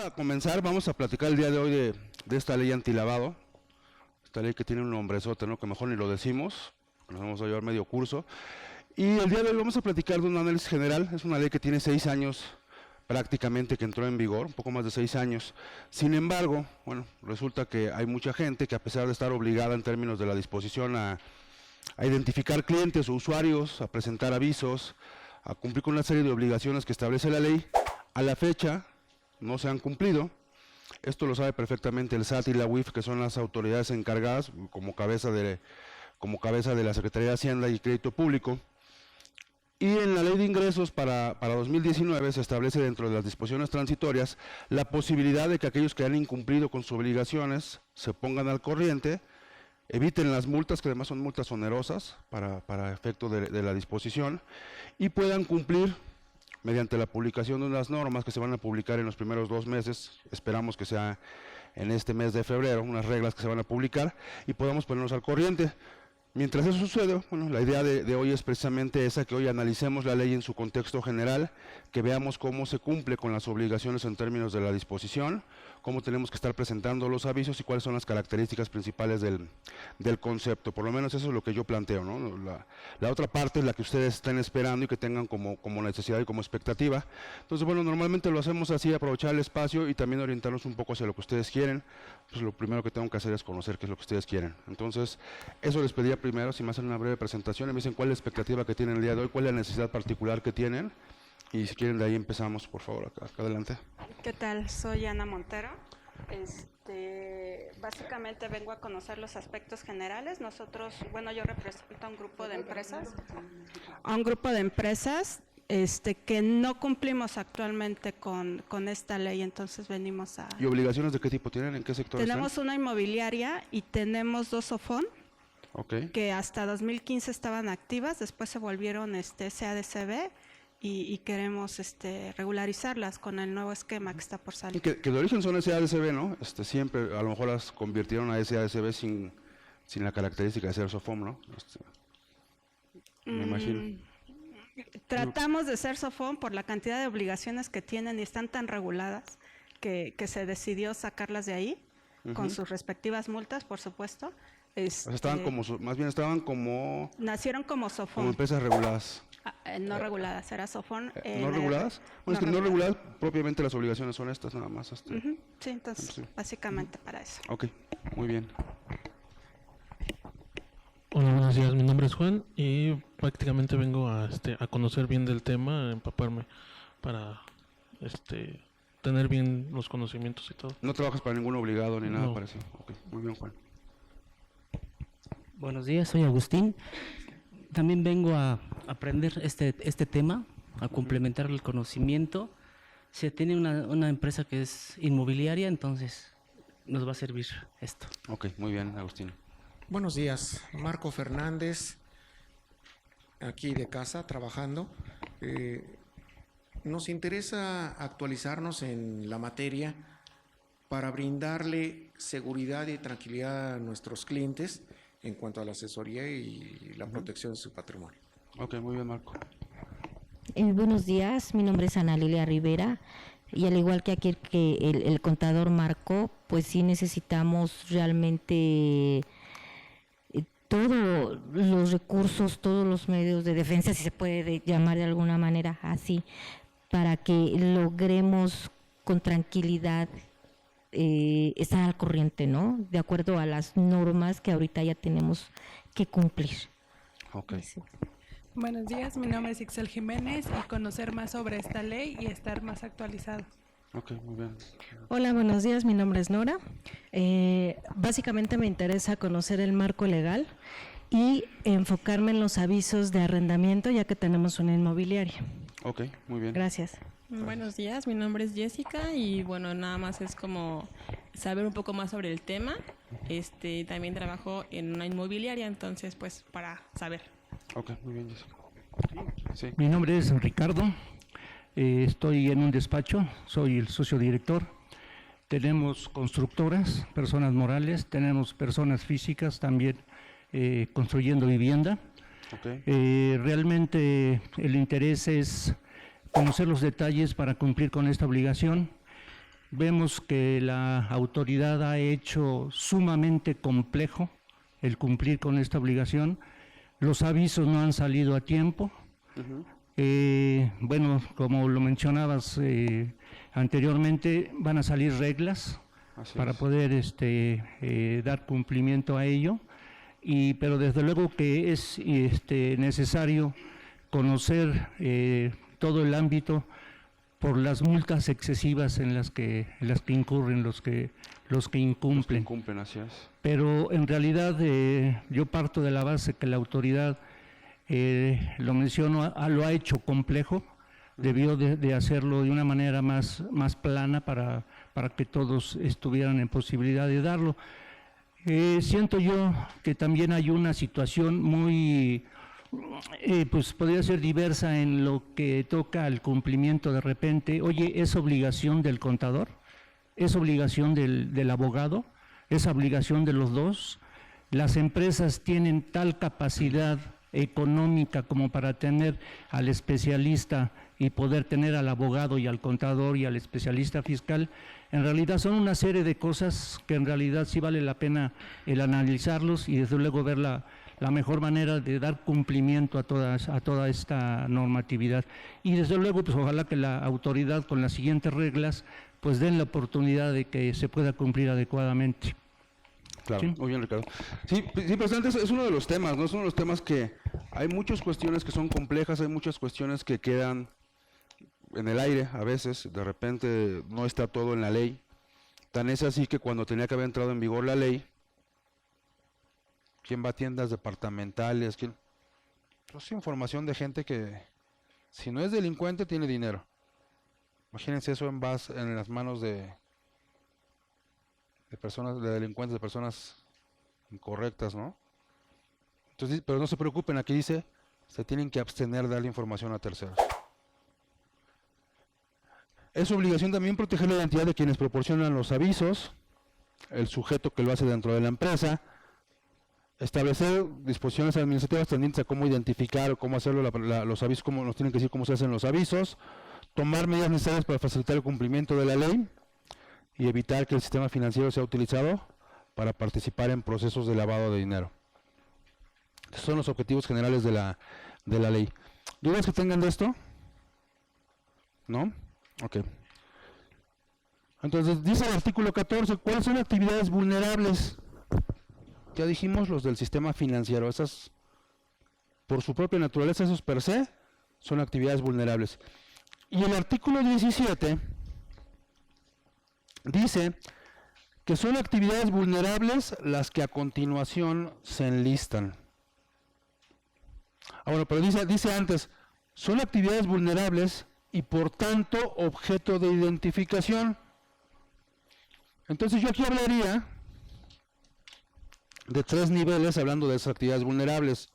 a comenzar, vamos a platicar el día de hoy de esta ley antilavado, esta ley que tiene un nombrezote, ¿no? Que mejor ni lo decimos, nos vamos a llevar medio curso. Y el día de hoy vamos a platicar de un análisis general. Es una ley que tiene 6 años prácticamente que entró en vigor, un poco más de 6 años. Sin embargo, bueno, resulta que hay mucha gente que, a pesar de estar obligada en términos de la disposición a identificar clientes o usuarios, a presentar avisos, a cumplir con una serie de obligaciones que establece la ley, a la fecha no se han cumplido. Esto lo sabe perfectamente el SAT y la UIF, que son las autoridades encargadas como cabeza de la Secretaría de Hacienda y Crédito Público. Y en la Ley de Ingresos para 2019 se establece, dentro de las disposiciones transitorias, la posibilidad de que aquellos que han incumplido con sus obligaciones se pongan al corriente, eviten las multas, que además son multas onerosas para efecto de la disposición, y puedan cumplir mediante la publicación de unas normas que se van a publicar en los primeros 2 meses, esperamos que sea en este mes de febrero, unas reglas que se van a publicar, y podamos ponernos al corriente. Mientras eso sucede, bueno, la idea de hoy es precisamente esa, que hoy analicemos la ley en su contexto general, que veamos cómo se cumple con las obligaciones en términos de la disposición, cómo tenemos que estar presentando los avisos y cuáles son las características principales del concepto. Por lo menos eso es lo que yo planteo, ¿no? La otra parte es la que ustedes estén esperando y que tengan como necesidad y como expectativa. Entonces, bueno, normalmente lo hacemos así, aprovechar el espacio y también orientarnos un poco hacia lo que ustedes quieren. Pues lo primero que tengo que hacer es conocer qué es lo que ustedes quieren. Entonces, eso les pediría primero, si me hacen una breve presentación y me dicen cuál es la expectativa que tienen el día de hoy, cuál es la necesidad particular que tienen, y si quieren de ahí empezamos, por favor, acá adelante. ¿Qué tal? Soy Ana Montero. Básicamente vengo a conocer los aspectos generales. Nosotros, bueno, yo represento a un grupo de empresas, que no cumplimos actualmente con esta ley, entonces venimos a... ¿Y obligaciones de qué tipo tienen? ¿En qué sector Tenemos están? una inmobiliaria y tenemos 2 SOFON, Okay. que hasta 2015 estaban activas, después se volvieron SADCB y queremos regularizarlas con el nuevo esquema que está por salir. Que de origen son SADCB, ¿no? Siempre a lo mejor las convirtieron a SADCB sin la característica de ser SOFOM, ¿no? Me imagino. Tratamos de ser SOFOM por la cantidad de obligaciones que tienen y están tan reguladas que se decidió sacarlas de ahí, con sus respectivas multas, por supuesto. O sea, estaban como nacieron como SOFOM. Como empresas reguladas. No reguladas, era SOFOM. ¿No reguladas? Bueno, es que no reguladas, propiamente las obligaciones son estas nada más. Sí, entonces, básicamente para eso. Ok, muy bien. Hola, buenos días, mi nombre es Juan y prácticamente vengo a conocer bien del tema, a empaparme para tener bien los conocimientos y todo. ¿No trabajas para ningún obligado ni nada No. parecido? Ok, muy bien, Juan. Buenos días, soy Agustín. También vengo a aprender este tema, a complementar el conocimiento. Se tiene una empresa que es inmobiliaria, entonces nos va a servir esto. Ok, muy bien, Agustín. Buenos días, Marco Fernández, aquí de casa, trabajando. Nos interesa actualizarnos en la materia para brindarle seguridad y tranquilidad a nuestros clientes en cuanto a la asesoría y la protección de su patrimonio. Ok, muy bien, Marco. Buenos días, mi nombre es Ana Lilia Rivera y al igual que aquí el contador Marco, pues sí necesitamos realmente todos los recursos, todos los medios de defensa, si se puede llamar de alguna manera así, para que logremos con tranquilidad estar al corriente, ¿no? De acuerdo a las normas que ahorita ya tenemos que cumplir. Ok. Sí. Buenos días, mi nombre es Ixel Jiménez y conocer más sobre esta ley y estar más actualizado. Ok, muy bien. Hola, buenos días, mi nombre es Nora. Básicamente me interesa conocer el marco legal y enfocarme en los avisos de arrendamiento, ya que tenemos una inmobiliaria. Ok, muy bien. Gracias. Buenos días, mi nombre es Jessica y bueno, nada más es como saber un poco más sobre el tema. También trabajo en una inmobiliaria, entonces pues para saber. Ok, muy bien, Jessica. Sí. Mi nombre es Ricardo, estoy en un despacho, soy el socio director. Tenemos constructoras, personas morales, tenemos personas físicas también construyendo vivienda. Okay. Realmente el interés es conocer los detalles para cumplir con esta obligación. vemos que la autoridad ha hecho sumamente complejo el cumplir con esta obligación. Los avisos no han salido a tiempo. Bueno, como lo mencionabas anteriormente, van a salir reglas para poder dar cumplimiento a ello. Pero desde luego que es necesario conocer todo el ámbito por las multas excesivas en las que incurren los que incumplen. Así es. Pero en realidad yo parto de la base que la autoridad, lo menciono, lo ha hecho complejo, debió de hacerlo de una manera más plana para que todos estuvieran en posibilidad de darlo. Siento yo que también hay una situación muy, pues podría ser diversa en lo que toca al cumplimiento de repente. Oye, ¿es obligación del contador? ¿Es obligación del abogado? ¿Es obligación de los dos? Las empresas tienen tal capacidad económica como para tener al especialista y poder tener al abogado y al contador y al especialista fiscal. En realidad son una serie de cosas que en realidad sí vale la pena el analizarlos y desde luego ver la mejor manera de dar cumplimiento a toda esta normatividad. Y desde luego, pues ojalá que la autoridad con las siguientes reglas pues den la oportunidad de que se pueda cumplir adecuadamente. Claro, ¿Sí? muy bien, Ricardo. Sí, presidente, es uno de los temas, ¿no? Es uno de los temas que hay muchas cuestiones que son complejas, hay muchas cuestiones que quedan en el aire a veces, de repente no está todo en la ley. Tan es así que cuando tenía que haber entrado en vigor la ley, ¿quién va a tiendas departamentales? ¿Quién? Pues información de gente que, si no es delincuente, tiene dinero. Imagínense eso en las manos de personas, de delincuentes, de personas incorrectas, ¿no? Entonces, pero no se preocupen, aquí dice, se tienen que abstener de darle información a terceros. Es obligación también proteger la identidad de quienes proporcionan los avisos, el sujeto que lo hace dentro de la empresa, establecer disposiciones administrativas tendientes a cómo identificar o cómo hacerlo los avisos, cómo nos tienen que decir cómo se hacen los avisos, tomar medidas necesarias para facilitar el cumplimiento de la ley y evitar que el sistema financiero sea utilizado para participar en procesos de lavado de dinero. Estos son los objetivos generales de la ley. ¿Dudas que tengan de esto? ¿No? Ok. Entonces, dice el artículo 14, ¿cuáles son actividades vulnerables? Ya dijimos los del sistema financiero. Esas, por su propia naturaleza, esos per se, son actividades vulnerables. Y el artículo 17 dice que son actividades vulnerables las que a continuación se enlistan. Bueno, pero dice antes, son actividades vulnerables y por tanto objeto de identificación. Entonces yo aquí hablaría de 3 niveles hablando de esas actividades vulnerables.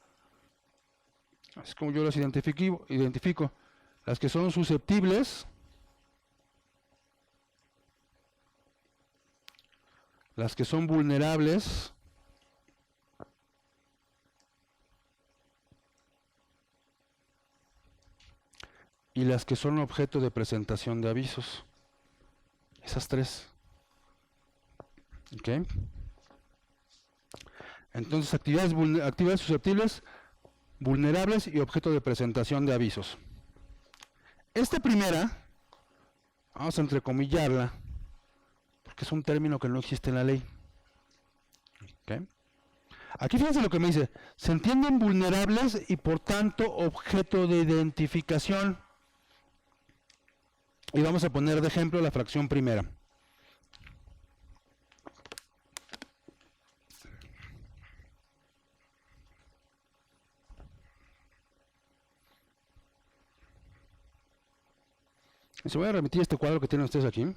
Así como yo las identifico. Las que son susceptibles, las que son vulnerables, y las que son objeto de presentación de avisos. Esas 3. ¿Ok? Entonces, actividades susceptibles, vulnerables y objeto de presentación de avisos. Esta primera, vamos a entrecomillarla, porque es un término que no existe en la ley. ¿Ok? Aquí fíjense lo que me dice, se entienden vulnerables y por tanto objeto de identificación. Y vamos a poner de ejemplo la fracción primera. Se voy a remitir este cuadro que tienen ustedes aquí.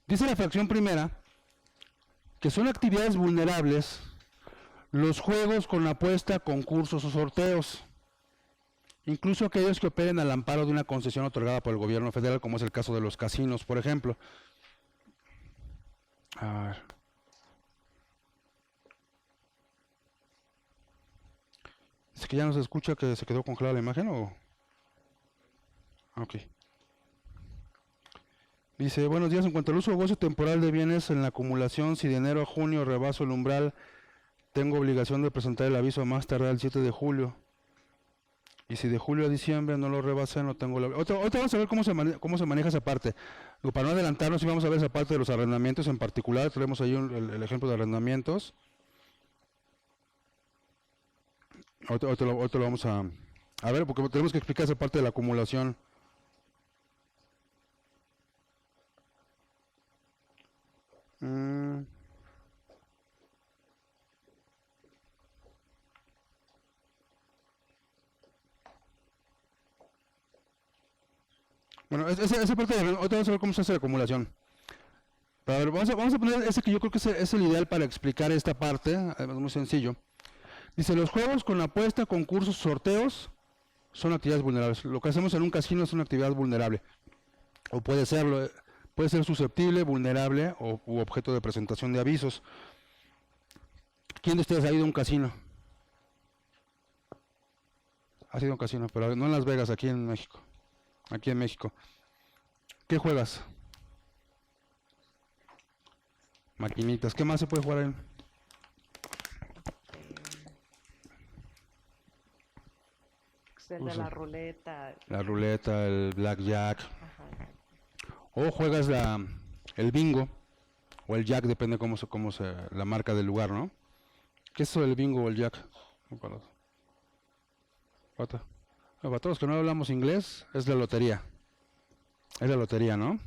Dice la fracción primera que son actividades vulnerables los juegos con apuesta, concursos o sorteos, incluso aquellos que operen al amparo de una concesión otorgada por el gobierno federal, como es el caso de los casinos, por ejemplo. A ver. ¿Es que ya no se escucha que se quedó congelada la imagen o...? Ok. Dice, buenos días, en cuanto al uso o goce temporal de bienes en la acumulación, si de enero a junio rebaso el umbral, tengo obligación de presentar el aviso a más tardar el 7 de julio. Y si de julio a diciembre no lo rebasé, no tengo la... Otra vamos a ver cómo se maneja esa parte. Para no adelantarnos, sí vamos a ver esa parte de los arrendamientos en particular. Tenemos ahí el ejemplo de arrendamientos. Ahorita lo vamos a ver, porque tenemos que explicar esa parte de la acumulación. Bueno, esa parte de... Ahorita vamos a ver cómo se hace la acumulación. Pero a ver, vamos a poner ese que yo creo que es el ideal para explicar esta parte. Es muy sencillo. Dice, los juegos con apuesta, concursos, sorteos son actividades vulnerables. Lo que hacemos en un casino es una actividad vulnerable. O puede ser susceptible, vulnerable u objeto de presentación de avisos. ¿Quién de ustedes ha ido a un casino? Ha sido un casino, pero no en Las Vegas, aquí en México. Aquí en México. ¿Qué juegas? Maquinitas. ¿Qué más se puede jugar ahí? El de la ruleta. La ruleta, el blackjack. O juegas el bingo o el jack, depende cómo se la marca del lugar, ¿no? ¿Qué es eso del bingo o el jack? Para todos los que no hablamos inglés, es la lotería. Es la lotería, ¿no?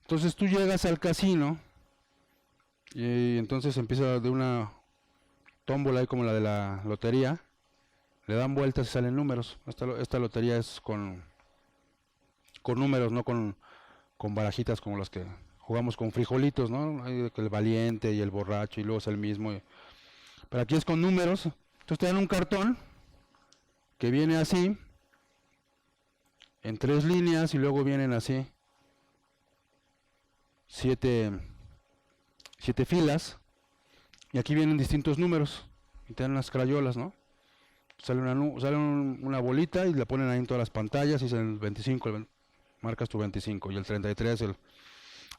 Entonces tú llegas al casino y entonces empieza de una tómbola ahí como la de la lotería. Le dan vueltas y salen números. Esta lotería es con números, no con barajitas como las que jugamos con frijolitos, ¿no? Hay el valiente y el borracho y luego es el mismo. Pero aquí es con números. Entonces te dan un cartón que viene así, en 3 líneas, y luego vienen así, 7 filas, y aquí vienen distintos números, y te dan las crayolas, ¿no? Sale una bolita y la ponen ahí en todas las pantallas, y es el 25, marcas tu 25, y el 33,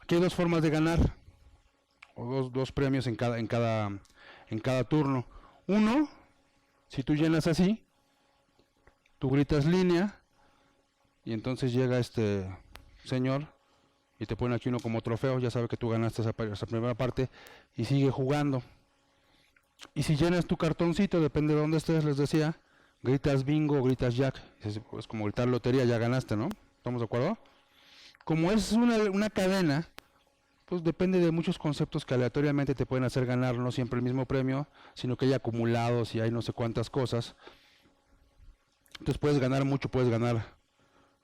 aquí hay 2 formas de ganar, o dos premios en cada turno. Uno, si tú llenas así, tú gritas línea y entonces llega este señor y te pone aquí uno como trofeo, ya sabe que tú ganaste esa primera parte y sigue jugando. Y si llenas tu cartoncito, depende de dónde estés, les decía, gritas bingo o gritas jack, es como gritar lotería, ya ganaste, ¿no? ¿Estamos de acuerdo? Como es una cadena, pues depende de muchos conceptos que aleatoriamente te pueden hacer ganar, no siempre el mismo premio, sino que hay acumulados y hay no sé cuántas cosas. Entonces puedes ganar mucho, puedes ganar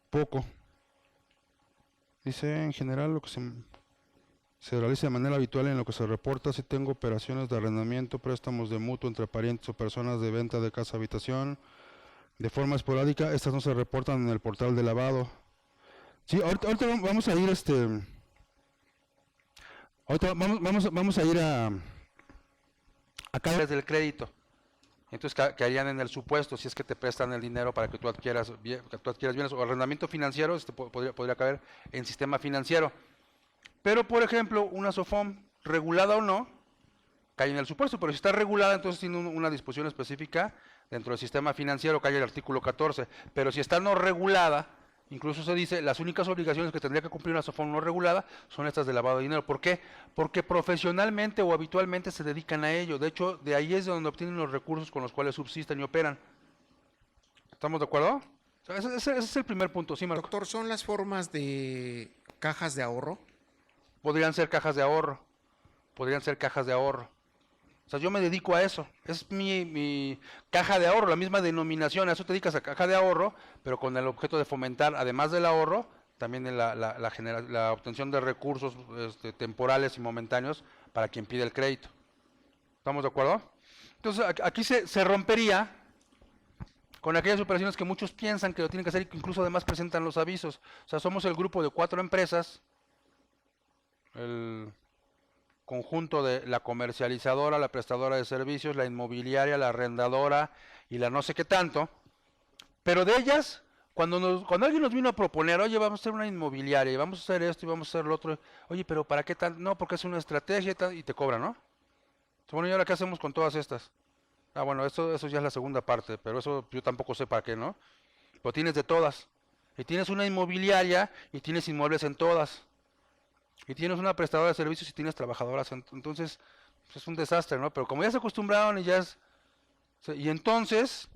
poco. Dice, en general lo que se realiza de manera habitual en lo que se reporta, si tengo operaciones de arrendamiento, préstamos de mutuo entre parientes o personas de venta de casa habitación, de forma esporádica, estas no se reportan en el portal de lavado. Sí, ahorita vamos a ir ahorita vamos a ir a del crédito. Entonces caerían en el supuesto, si es que te prestan el dinero para que tú adquieras bienes, o arrendamiento financiero, podría caer en sistema financiero. Pero, por ejemplo, una SOFOM, regulada o no, cae en el supuesto, pero si está regulada, entonces tiene una disposición específica dentro del sistema financiero, cae el artículo 14. Pero si está no regulada, incluso se dice, las únicas obligaciones que tendría que cumplir una SOFOM no regulada son estas de lavado de dinero. ¿Por qué? Porque profesionalmente o habitualmente se dedican a ello. De hecho, de ahí es de donde obtienen los recursos con los cuales subsisten y operan. ¿Estamos de acuerdo? Ese es el primer punto. Sí, Marco. Doctor, ¿son las formas de cajas de ahorro? Podrían ser cajas de ahorro. O sea, yo me dedico a eso. Es mi caja de ahorro, la misma denominación. A eso te dedicas, a caja de ahorro, pero con el objeto de fomentar, además del ahorro, también la obtención de recursos temporales y momentáneos para quien pide el crédito. ¿Estamos de acuerdo? Entonces, aquí se rompería con aquellas operaciones que muchos piensan que lo tienen que hacer y que incluso además presentan los avisos. O sea, somos el grupo de 4 empresas, el conjunto de la comercializadora, la prestadora de servicios, la inmobiliaria, la arrendadora y la no sé qué tanto, pero de ellas, Cuando alguien nos vino a proponer, oye, vamos a hacer una inmobiliaria, y vamos a hacer esto y vamos a hacer lo otro, oye, pero ¿para qué tal? No, porque es una estrategia y te cobran, ¿no? Bueno, ¿y ahora qué hacemos con todas estas? Ah, bueno, eso ya es la segunda parte, pero eso yo tampoco sé para qué, ¿no? Pero tienes de todas. Y tienes una inmobiliaria y tienes inmuebles en todas. Y tienes una prestadora de servicios y tienes trabajadoras. Entonces, pues es un desastre, ¿no? Pero como ya se acostumbraron y ya es... Y entonces,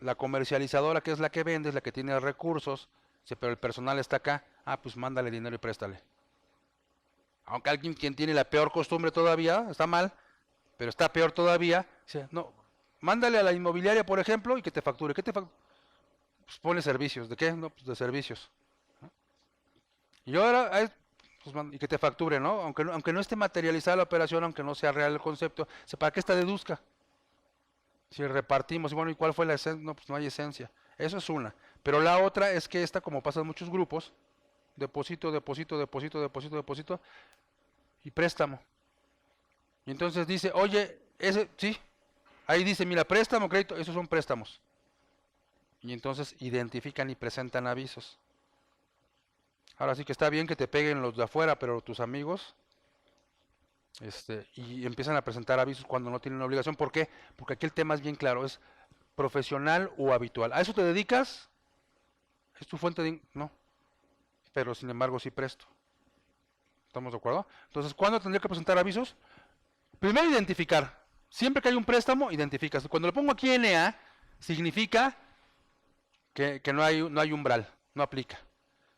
la comercializadora, que es la que vende, es la que tiene recursos, dice, pero el personal está acá, ah, pues mándale dinero y préstale. Aunque alguien quien tiene la peor costumbre todavía, está mal, pero está peor todavía, dice, no, mándale a la inmobiliaria, por ejemplo, y que te facture. ¿Qué te facture? Pues pone servicios. ¿De qué? No, pues de servicios. Y ahora, pues, y que te facture, ¿no? Aunque no esté materializada la operación, aunque no sea real el concepto, ¿para qué esta deduzca? Si repartimos, y bueno, ¿y cuál fue la esencia? No, pues no hay esencia. Eso es una. Pero la otra es que esta, como pasa en muchos grupos, depósito, y préstamo. Y entonces dice, oye, sí, ahí dice, mira, préstamo, crédito, esos son préstamos. Y entonces identifican y presentan avisos. Ahora sí que está bien que te peguen los de afuera, pero tus amigos, y empiezan a presentar avisos cuando no tienen obligación. ¿Por qué? Porque aquí el tema es bien claro, es profesional o habitual. ¿A eso te dedicas? ¿Es tu fuente de no? Pero sin embargo sí presto. ¿Estamos de acuerdo? Entonces, ¿cuándo tendría que presentar avisos? Primero identificar. Siempre que hay un préstamo, identificas. Cuando lo pongo aquí NA, significa que no hay umbral, no aplica.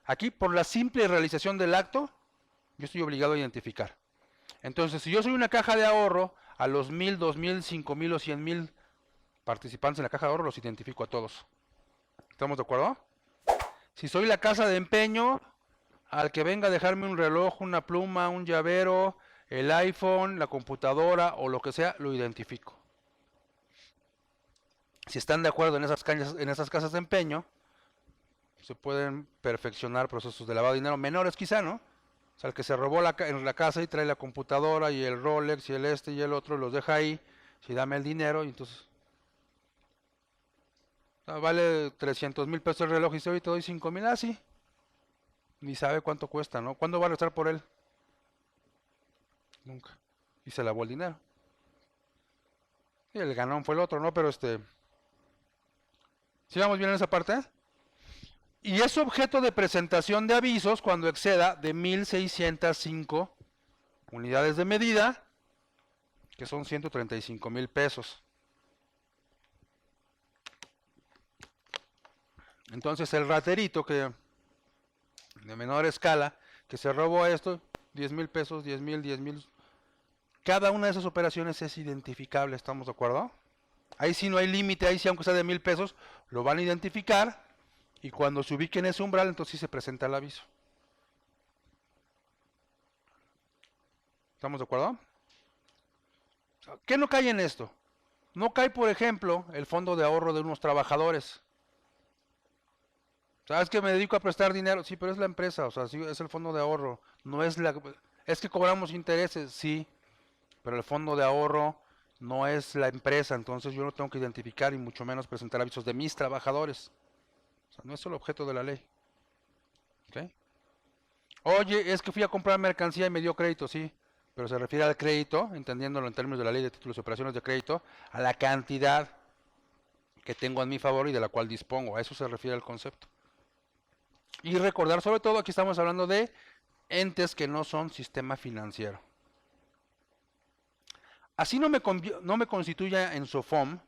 Aquí, por la simple realización del acto, yo estoy obligado a identificar. Entonces, si yo soy una caja de ahorro, a los 1,000, 2,000, 5,000 o 100,000 participantes en la caja de ahorro, los identifico a todos. ¿Estamos de acuerdo? Si soy la casa de empeño, al que venga a dejarme un reloj, una pluma, un llavero, el iPhone, la computadora o lo que sea, lo identifico. Si están de acuerdo en esas casas de empeño, se pueden perfeccionar procesos de lavado de dinero menores quizá, ¿no? O sea, el que se robó en la casa y trae la computadora y el Rolex y el y el otro, los deja ahí, si dame el dinero, y entonces... vale 300,000 pesos el reloj y si hoy te doy 5,000, ah, sí. Ni sabe cuánto cuesta, ¿no? ¿Cuándo va a regresar por él? Nunca. Y se lavó el dinero. Y el ganón fue el otro, ¿no? Pero ¿sí vamos bien en esa parte? Y es objeto de presentación de avisos cuando exceda de 1,605 unidades de medida, que son 135,000 pesos. Entonces el raterito que de menor escala, que se robó esto, 10,000 pesos, 10,000. Cada una de esas operaciones es identificable, ¿estamos de acuerdo? Ahí sí no hay límite, ahí sí aunque sea de 1,000 pesos, lo van a identificar y cuando se ubique en ese umbral, entonces sí se presenta el aviso. ¿Estamos de acuerdo? ¿Qué no cae en esto? No cae, por ejemplo, el fondo de ahorro de unos trabajadores. ¿Sabes que me dedico a prestar dinero? Sí, pero es la empresa, o sea, sí, es el fondo de ahorro. No es es que cobramos intereses, sí, pero el fondo de ahorro no es la empresa, entonces yo no tengo que identificar y mucho menos presentar avisos de mis trabajadores. O sea, no es el objeto de la ley. ¿Okay? Oye, es que fui a comprar mercancía y me dio crédito, sí, pero se refiere al crédito, entendiéndolo en términos de la ley de títulos y operaciones de crédito, a la cantidad que tengo a mi favor y de la cual dispongo. A eso se refiere el concepto. Y recordar, sobre todo, aquí estamos hablando de entes que no son sistema financiero. Así no me constituya en SOFOM,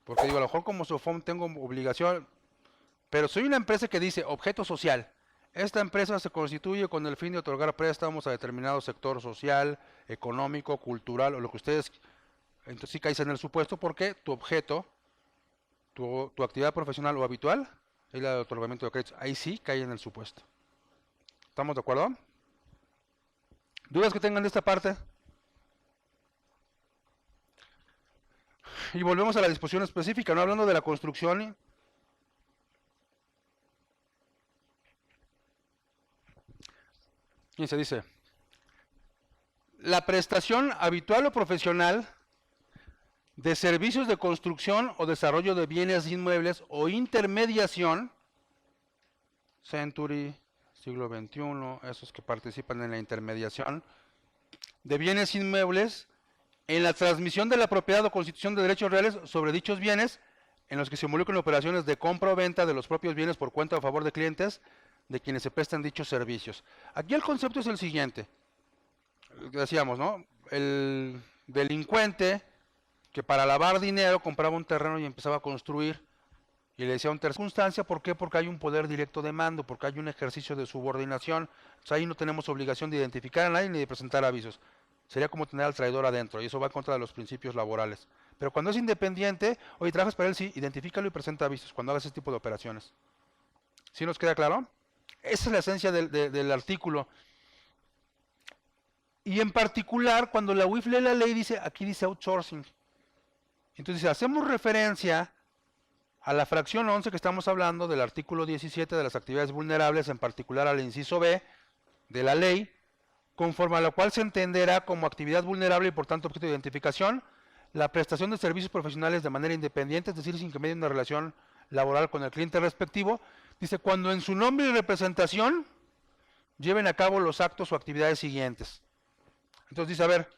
porque digo, a lo mejor como SOFOM tengo obligación, pero soy una empresa que dice objeto social. Esta empresa se constituye con el fin de otorgar préstamos a determinado sector social, económico, cultural, o lo que ustedes... Entonces sí caes en el supuesto porque tu objeto, tu actividad profesional o habitual, es la de otorgamiento de créditos. Ahí sí cae en el supuesto. ¿Estamos de acuerdo? ¿Dudas que tengan de esta parte? Y volvemos a la disposición específica, ¿no? Hablando de la construcción. Y se dice, la prestación habitual o profesional de servicios de construcción o desarrollo de bienes inmuebles o intermediación Century, siglo XXI, esos que participan en la intermediación de bienes inmuebles, en la transmisión de la propiedad o constitución de derechos reales sobre dichos bienes, en los que se involucran operaciones de compra o venta de los propios bienes por cuenta o a favor de clientes de quienes se prestan dichos servicios. Aquí el concepto es el siguiente, decíamos, ¿no? El delincuente que para lavar dinero compraba un terreno y empezaba a construir, y le decía una circunstancia, ¿por qué? Porque hay un poder directo de mando, porque hay un ejercicio de subordinación. Entonces ahí no tenemos obligación de identificar a nadie ni de presentar avisos. Sería como tener al traidor adentro, y eso va en contra de los principios laborales. Pero cuando es independiente, oye, trabajas para él, sí, identifícalo y presenta avisos cuando hagas ese tipo de operaciones. ¿Sí nos queda claro? Esa es la esencia del artículo. Y en particular, cuando la UIF lee la ley, dice, aquí dice outsourcing. Entonces, si hacemos referencia a la fracción 11 que estamos hablando del artículo 17 de las actividades vulnerables, en particular al inciso B de la ley, conforme a la cual se entenderá como actividad vulnerable y por tanto objeto de identificación, la prestación de servicios profesionales de manera independiente, es decir, sin que medie una relación laboral con el cliente respectivo, dice, cuando en su nombre y representación lleven a cabo los actos o actividades siguientes. Entonces dice, a ver,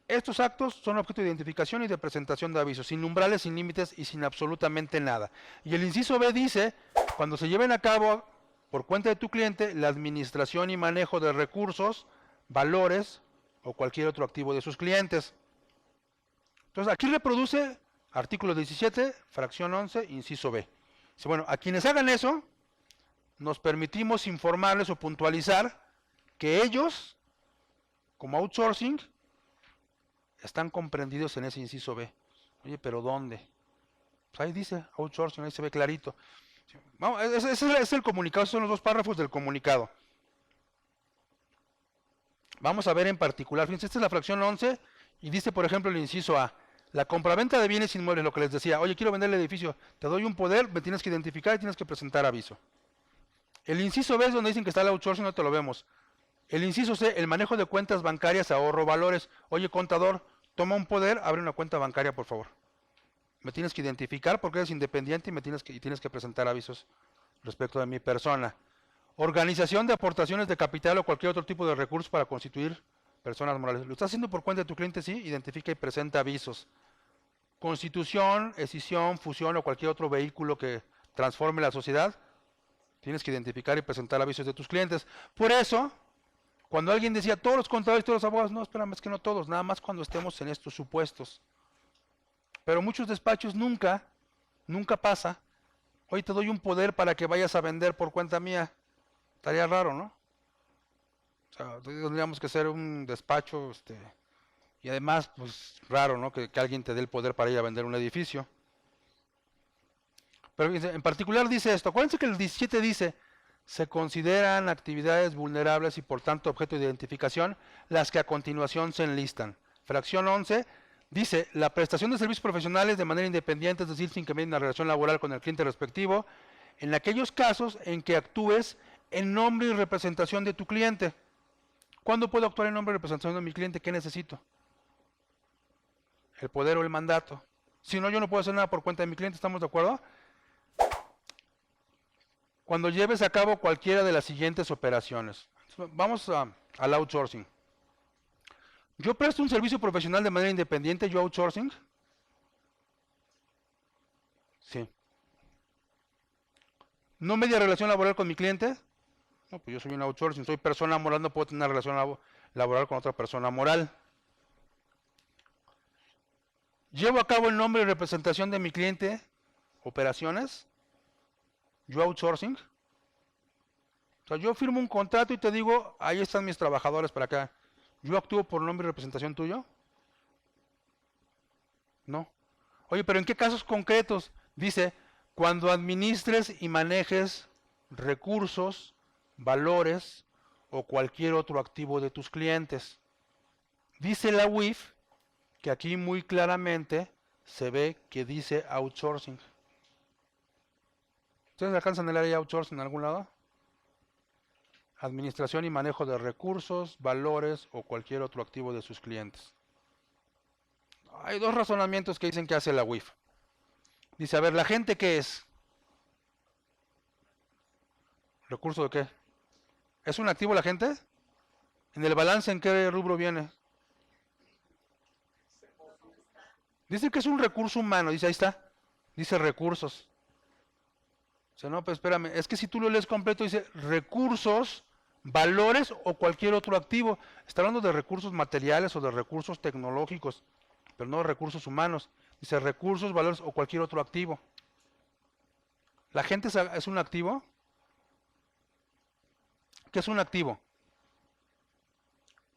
estos actos son objeto de identificación y de presentación de avisos, sin umbrales, sin límites y sin absolutamente nada. Y el inciso B dice, cuando se lleven a cabo por cuenta de tu cliente la administración y manejo de recursos, valores o cualquier otro activo de sus clientes. Entonces aquí reproduce artículo 17, fracción 11, inciso B. Dice, bueno, a quienes hagan eso, nos permitimos informarles o puntualizar que ellos, como outsourcing, están comprendidos en ese inciso B. Oye, ¿pero dónde? Pues ahí dice outsourcing, ahí se ve clarito. Vamos, ese es el comunicado, esos son los dos párrafos del comunicado. Vamos a ver en particular, fíjense, esta es la fracción 11 y dice, por ejemplo, el inciso A, la compraventa de bienes inmuebles, lo que les decía, oye, quiero vender el edificio, te doy un poder, me tienes que identificar y tienes que presentar aviso. El inciso B es donde dicen que está el outsourcing, no te lo vemos. El inciso C, el manejo de cuentas bancarias, ahorro, valores. Oye, contador, toma un poder, abre una cuenta bancaria, por favor. Me tienes que identificar porque eres independiente y tienes que presentar avisos respecto de mi persona. Organización de aportaciones de capital o cualquier otro tipo de recursos para constituir personas morales. Lo estás haciendo por cuenta de tu cliente, sí, identifica y presenta avisos. Constitución, escisión, fusión o cualquier otro vehículo que transforme la sociedad, tienes que identificar y presentar avisos de tus clientes. Por eso, cuando alguien decía, todos los contadores, todos los abogados, no, espérame, es que no todos, nada más cuando estemos en estos supuestos. Pero muchos despachos nunca pasa, hoy te doy un poder para que vayas a vender por cuenta mía. Estaría raro, ¿no? O sea, tendríamos que ser un despacho, y además, pues, raro, ¿no? Que alguien te dé el poder para ir a vender un edificio. Pero en particular dice esto, acuérdense que el 17 dice, se consideran actividades vulnerables y por tanto objeto de identificación las que a continuación se enlistan. Fracción 11 dice, la prestación de servicios profesionales de manera independiente, es decir, sin que medie una relación laboral con el cliente respectivo, en aquellos casos en que actúes en nombre y representación de tu cliente. ¿Cuándo puedo actuar en nombre y representación de mi cliente? ¿Qué necesito? El poder o el mandato. Si no, yo no puedo hacer nada por cuenta de mi cliente, ¿estamos de acuerdo? Cuando lleves a cabo cualquiera de las siguientes operaciones. Vamos al outsourcing. Yo presto un servicio profesional de manera independiente, yo outsourcing. Sí. ¿No media relación laboral con mi cliente? No, pues yo soy un outsourcing, soy persona moral, no puedo tener una relación laboral con otra persona moral. Llevo a cabo en nombre y representación de mi cliente operaciones. Yo outsourcing. O sea, yo firmo un contrato y te digo, ahí están mis trabajadores para acá. ¿Yo actúo por nombre y representación tuyo? No. Oye, pero ¿en qué casos concretos? Dice, cuando administres y manejes recursos, valores o cualquier otro activo de tus clientes. Dice la UIF que aquí muy claramente se ve que dice outsourcing. ¿Ustedes alcanzan el área outsourcing en algún lado? Administración y manejo de recursos, valores o cualquier otro activo de sus clientes. Hay dos razonamientos que dicen que hace la UIF. Dice, a ver, ¿la gente qué es? ¿Recurso de qué? ¿Es un activo la gente? ¿En el balance en qué rubro viene? Dice que es un recurso humano, dice, ahí está. Dice recursos. O sea, no, pues espérame, es que si tú lo lees completo dice recursos, valores o cualquier otro activo. Está hablando de recursos materiales o de recursos tecnológicos, pero no de recursos humanos. Dice recursos, valores o cualquier otro activo. ¿La gente es un activo? ¿Qué es un activo?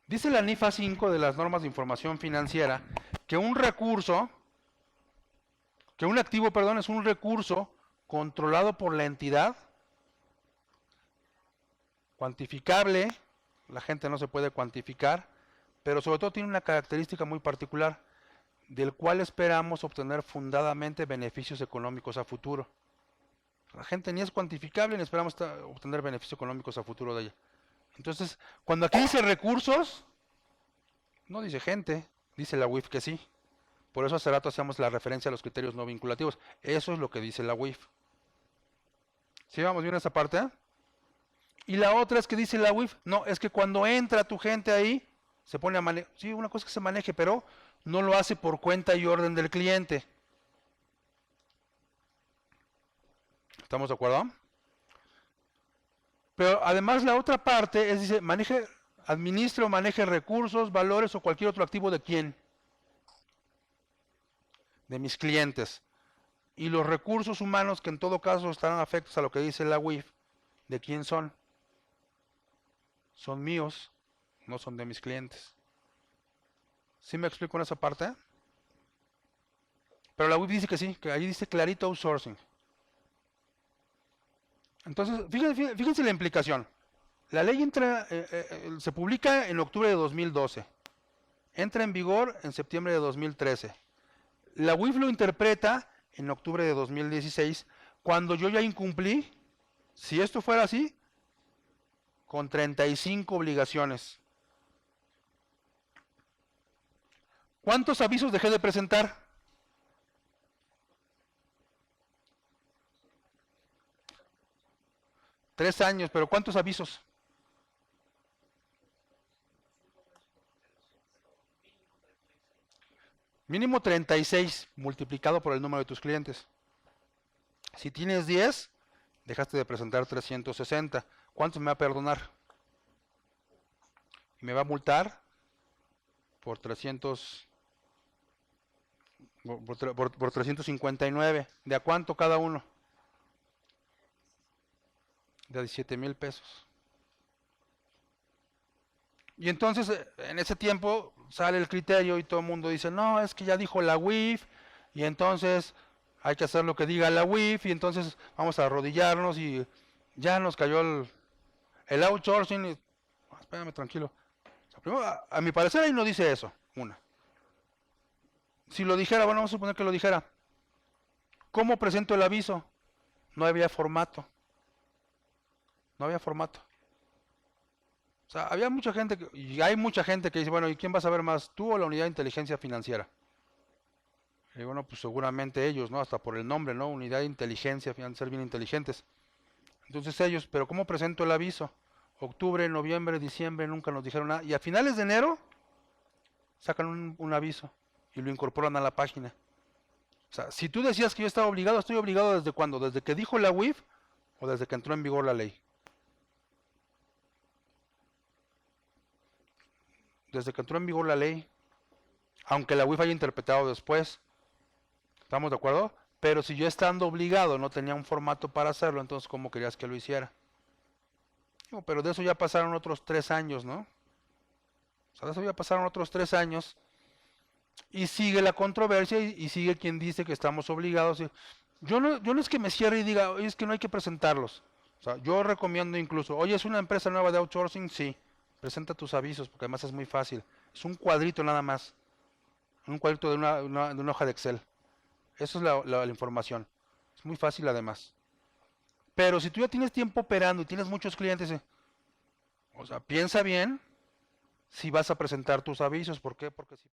Dice la NIFA 5 de las normas de información financiera que un recurso, que un activo, perdón, es un recurso controlado por la entidad, cuantificable, la gente no se puede cuantificar, pero sobre todo tiene una característica muy particular, del cual esperamos obtener fundadamente beneficios económicos a futuro. La gente ni es cuantificable ni esperamos obtener beneficios económicos a futuro de ella. Entonces, cuando aquí dice recursos, no dice gente, dice la UIF que sí. Por eso hace rato hacíamos la referencia a los criterios no vinculativos. Eso es lo que dice la UIF. ¿Sí vamos bien a esa parte? Y la otra es que dice la UIF, no, es que cuando entra tu gente ahí, se pone a manejar. Sí, una cosa es que se maneje, pero no lo hace por cuenta y orden del cliente. ¿Estamos de acuerdo? Pero además la otra parte es, dice, maneje, administre o maneje recursos, valores o cualquier otro activo de quién. De mis clientes. Y los recursos humanos que en todo caso estarán afectos a lo que dice la UIF, ¿de quién son? Son míos, no son de mis clientes. ¿Sí me explico en esa parte? Pero la UIF dice que sí, que ahí dice clarito outsourcing. Entonces, fíjense la implicación. La ley entra, se publica en octubre de 2012. Entra en vigor en septiembre de 2013. La UIF lo interpreta en octubre de 2016, cuando yo ya incumplí, si esto fuera así, con 35 obligaciones. ¿Cuántos avisos dejé de presentar? Tres años, pero ¿cuántos avisos? Mínimo 36 multiplicado por el número de tus clientes. Si tienes 10, dejaste de presentar 360. ¿Cuántos me va a perdonar? Me va a multar por 359. ¿De a cuánto cada uno? De 17,000 pesos. Y entonces en ese tiempo sale el criterio y todo el mundo dice, no, es que ya dijo la UIF y entonces hay que hacer lo que diga la UIF y entonces vamos a arrodillarnos y ya nos cayó el outsourcing. Y, espérame, tranquilo. O sea, primero, a mi parecer ahí no dice eso, una. Si lo dijera, bueno, vamos a suponer que lo dijera. ¿Cómo presento el aviso? No había formato. No había formato. O sea, había mucha gente, y hay mucha gente que dice, bueno, ¿y quién va a saber más? ¿Tú o la unidad de inteligencia financiera? Y bueno, pues seguramente ellos, ¿no? Hasta por el nombre, ¿no? Unidad de inteligencia, han ser bien inteligentes. Entonces ellos, pero ¿cómo presento el aviso? Octubre, noviembre, diciembre, nunca nos dijeron nada. Y a finales de enero, sacan un aviso y lo incorporan a la página. O sea, si tú decías que yo estaba obligado, ¿estoy obligado desde cuándo? ¿Desde que dijo la UIF o desde que entró en vigor la ley? Desde que entró en vigor la ley, aunque la UIF haya interpretado después, ¿estamos de acuerdo? Pero si yo estando obligado no tenía un formato para hacerlo, entonces ¿cómo querías que lo hiciera? Pero de eso ya pasaron otros 3 años, ¿no? O sea, de eso ya pasaron otros 3 años y sigue la controversia y sigue quien dice que estamos obligados. Yo no es que me cierre y diga, oye, es que no hay que presentarlos. O sea, yo recomiendo incluso, oye, ¿es una empresa nueva de outsourcing? Sí. Presenta tus avisos, porque además es muy fácil. Es un cuadrito nada más. Un cuadrito de una hoja de Excel. Eso es la información. Es muy fácil además. Pero si tú ya tienes tiempo operando y tienes muchos clientes, o sea, piensa bien si vas a presentar tus avisos. ¿Por qué? Porque si